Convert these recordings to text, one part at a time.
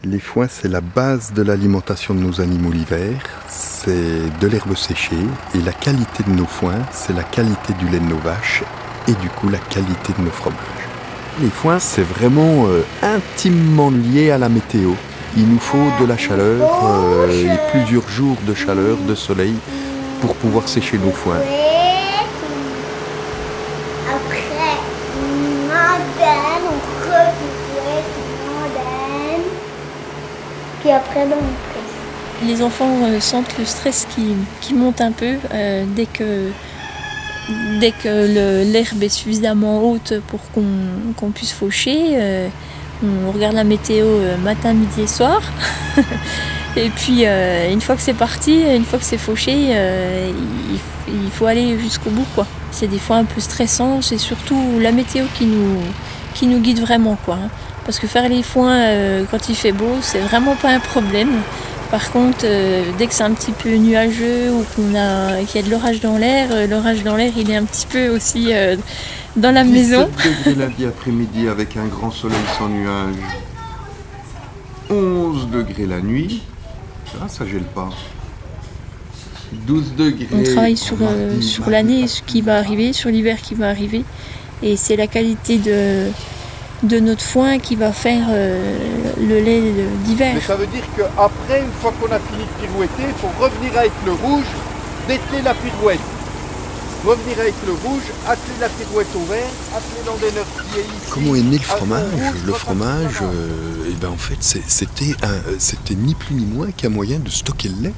Les foins, c'est la base de l'alimentation de nos animaux l'hiver. C'est de l'herbe séchée. Et la qualité de nos foins, c'est la qualité du lait de nos vaches et du coup la qualité de nos fromages. Les foins, c'est vraiment intimement lié à la météo. Il nous faut de la chaleur et plusieurs jours de chaleur, de soleil pour pouvoir sécher nos foins. Après, madame, on revient, madame. Puis après, ben, on presse. Les enfants sentent le stress qui monte un peu dès que l'herbe est suffisamment haute pour qu'on puisse faucher. On regarde la météo matin, midi et soir. Et puis une fois que c'est parti, une fois que c'est fauché, il faut aller jusqu'au bout, quoi. C'est des fois un peu stressant, c'est surtout la météo qui nous guide vraiment, quoi. Parce que faire les foins quand il fait beau, c'est vraiment pas un problème. Par contre, dès que c'est un petit peu nuageux ou qu'il y a de l'orage dans l'air, il est un petit peu aussi dans la maison. 17 degrés lundi après-midi avec un grand soleil sans nuages. 11 degrés la nuit. Ça gèle pas. 12 degrés. On travaille sur l'année qui va arriver, sur l'hiver qui va arriver. Et c'est la qualité de notre foin qui va faire le lait d'hiver. Mais ça veut dire qu'après, une fois qu'on a fini de pirouetter, il faut revenir avec le rouge, dételer la pirouette. Revenir avec le rouge, atteler la pirouette au vert, atteler l'endaineur qui est ici. Comment est né le fromage? Le fromage, en fait, c'était ni plus ni moins qu'un moyen de stocker le lait.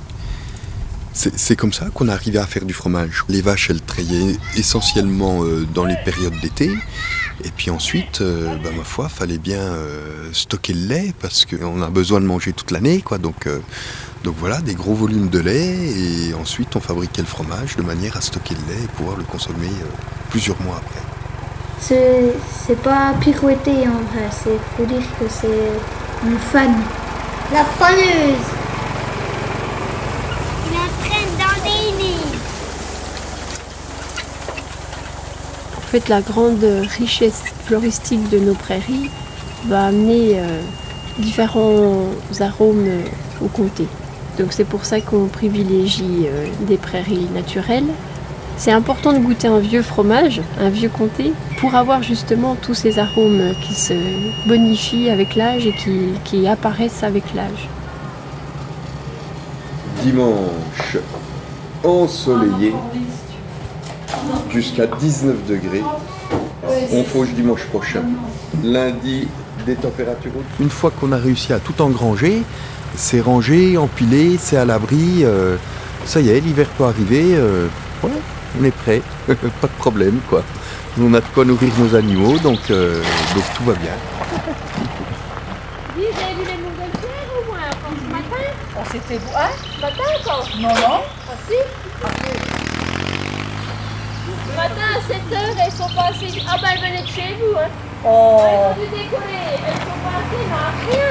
C'est comme ça qu'on arrivait à faire du fromage. Les vaches, elles traillaient essentiellement dans les périodes d'été. Et puis ensuite, ma foi, fallait bien stocker le lait parce qu'on a besoin de manger toute l'année, quoi. Donc voilà, des gros volumes de lait. Et ensuite, on fabriquait le fromage de manière à stocker le lait et pouvoir le consommer plusieurs mois après. C'est pas pirouetter en vrai, faut dire que c'est une fan. La faneuse. Il entraîne dans des nids. En fait, la grande richesse floristique de nos prairies va amener différents arômes au comté. Donc c'est pour ça qu'on privilégie des prairies naturelles. C'est important de goûter un vieux fromage, un vieux comté, pour avoir justement tous ces arômes qui se bonifient avec l'âge et qui apparaissent avec l'âge. Dimanche ensoleillé jusqu'à 19 degrés. On fauche dimanche prochain. Lundi, des températures hautes. Une fois qu'on a réussi à tout engranger, c'est rangé, empilé, c'est à l'abri. Ça y est, l'hiver peut arriver. Ouais, on est prêt. Pas de problème, quoi. On a de quoi nourrir nos animaux, donc tout va bien. Vous avez vu les montgolfières au moins ce matin? On s'était beau, hein? Ce matin encore? Non. Ah si? Ce matin à 7h, elles sont passées. Ah bah elles venaient de chez vous, hein? Oh! Elles ont dû décoller. Elles sont passées, mais rien.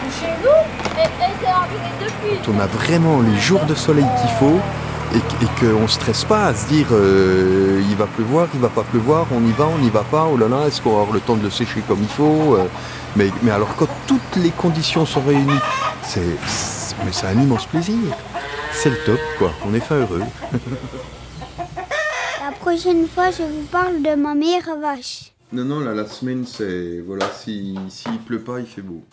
De chez nous? Elles étaient arrivées depuis. On a vraiment les jours de soleil qu'il faut et qu'on ne stresse pas à se dire il va pleuvoir, il va pas pleuvoir, on y va pas, oh là là, est-ce qu'on va avoir le temps de le sécher comme il faut mais alors quand toutes les conditions sont réunies, c'est un immense plaisir. C'est le top, quoi. On est fin heureux. La prochaine fois, je vous parle de ma meilleure vache. Non, là, la semaine, c'est... Voilà, s'il pleut pas, il fait beau.